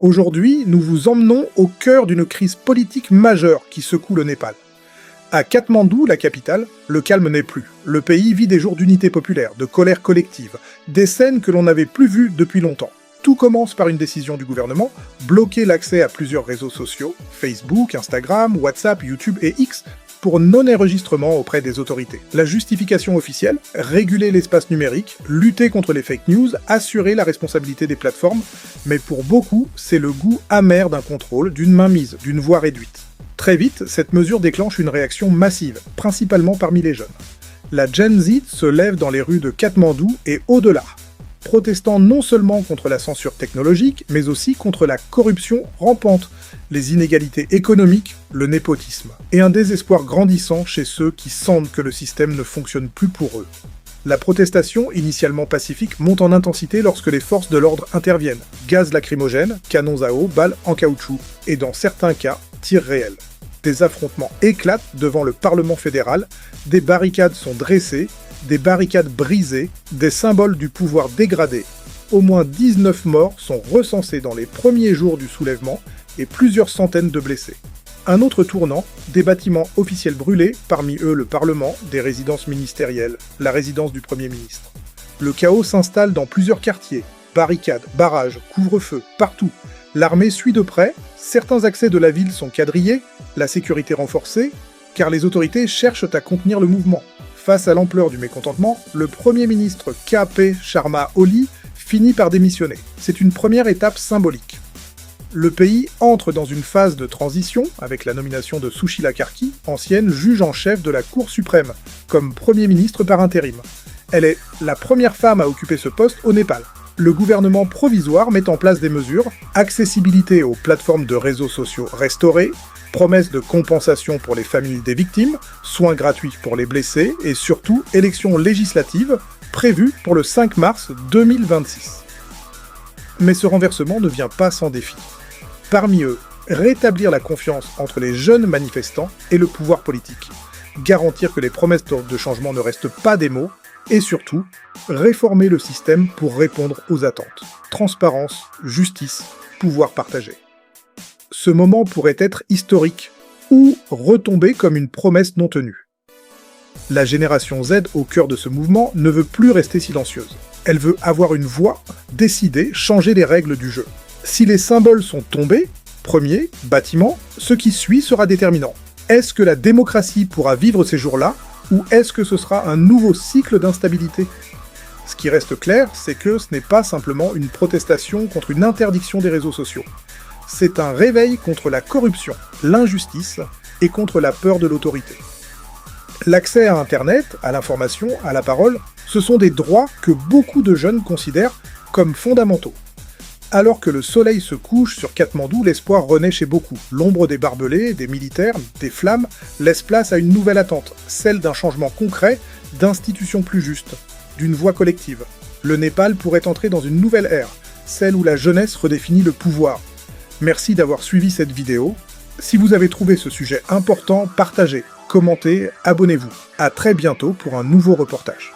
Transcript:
Aujourd'hui, nous vous emmenons au cœur d'une crise politique majeure qui secoue le Népal. À Katmandou, la capitale, le calme n'est plus. Le pays vit des jours d'unité populaire, de colère collective, des scènes que l'on n'avait plus vues depuis longtemps. Tout commence par une décision du gouvernement, bloquer l'accès à plusieurs réseaux sociaux, Facebook, Instagram, WhatsApp, YouTube et X, pour non-enregistrement auprès des autorités. La justification officielle, réguler l'espace numérique, lutter contre les fake news, assurer la responsabilité des plateformes, mais pour beaucoup, c'est le goût amer d'un contrôle, d'une mainmise, d'une voix réduite. Très vite, cette mesure déclenche une réaction massive, principalement parmi les jeunes. La Gen Z se lève dans les rues de Katmandou et au-delà, protestant non seulement contre la censure technologique, mais aussi contre la corruption rampante, les inégalités économiques, le népotisme, et un désespoir grandissant chez ceux qui sentent que le système ne fonctionne plus pour eux. La protestation, initialement pacifique, monte en intensité lorsque les forces de l'ordre interviennent. Gaz lacrymogène, canons à eau, balles en caoutchouc, et dans certains cas, tirs réels. Des affrontements éclatent devant le Parlement fédéral, des barricades sont dressées, des barricades brisées, des symboles du pouvoir dégradés. Au moins 19 morts sont recensés dans les premiers jours du soulèvement et plusieurs centaines de blessés. Un autre tournant, des bâtiments officiels brûlés, parmi eux le Parlement, des résidences ministérielles, la résidence du Premier ministre. Le chaos s'installe dans plusieurs quartiers, barricades, barrages, couvre-feu, partout. L'armée suit de près, certains accès de la ville sont quadrillés, la sécurité renforcée, car les autorités cherchent à contenir le mouvement. Face à l'ampleur du mécontentement, le Premier ministre K.P. Sharma Oli finit par démissionner. C'est une première étape symbolique. Le pays entre dans une phase de transition avec la nomination de Sushila Karki, ancienne juge en chef de la Cour suprême, comme Premier ministre par intérim. Elle est la première femme à occuper ce poste au Népal. Le gouvernement provisoire met en place des mesures, accessibilité aux plateformes de réseaux sociaux restaurées, promesse de compensation pour les familles des victimes, soins gratuits pour les blessés et surtout élections législatives prévues pour le 5 mars 2026. Mais ce renversement ne vient pas sans défi. Parmi eux, rétablir la confiance entre les jeunes manifestants et le pouvoir politique, garantir que les promesses de changement ne restent pas des mots, et surtout, réformer le système pour répondre aux attentes. Transparence, justice, pouvoir partagé. Ce moment pourrait être historique, ou retomber comme une promesse non tenue. La génération Z au cœur de ce mouvement ne veut plus rester silencieuse. Elle veut avoir une voix, décider, changer les règles du jeu. Si les symboles sont tombés, premier, bâtiment, ce qui suit sera déterminant. Est-ce que la démocratie pourra vivre ces jours-là, ou est-ce que ce sera un nouveau cycle d'instabilité ? Ce qui reste clair, c'est que ce n'est pas simplement une protestation contre une interdiction des réseaux sociaux. C'est un réveil contre la corruption, l'injustice et contre la peur de l'autorité. L'accès à Internet, à l'information, à la parole, ce sont des droits que beaucoup de jeunes considèrent comme fondamentaux. Alors que le soleil se couche sur Katmandou, l'espoir renaît chez beaucoup. L'ombre des barbelés, des militaires, des flammes laisse place à une nouvelle attente, celle d'un changement concret, d'institutions plus justes, d'une voix collective. Le Népal pourrait entrer dans une nouvelle ère, celle où la jeunesse redéfinit le pouvoir. Merci d'avoir suivi cette vidéo. Si vous avez trouvé ce sujet important, partagez, commentez, abonnez-vous. À très bientôt pour un nouveau reportage.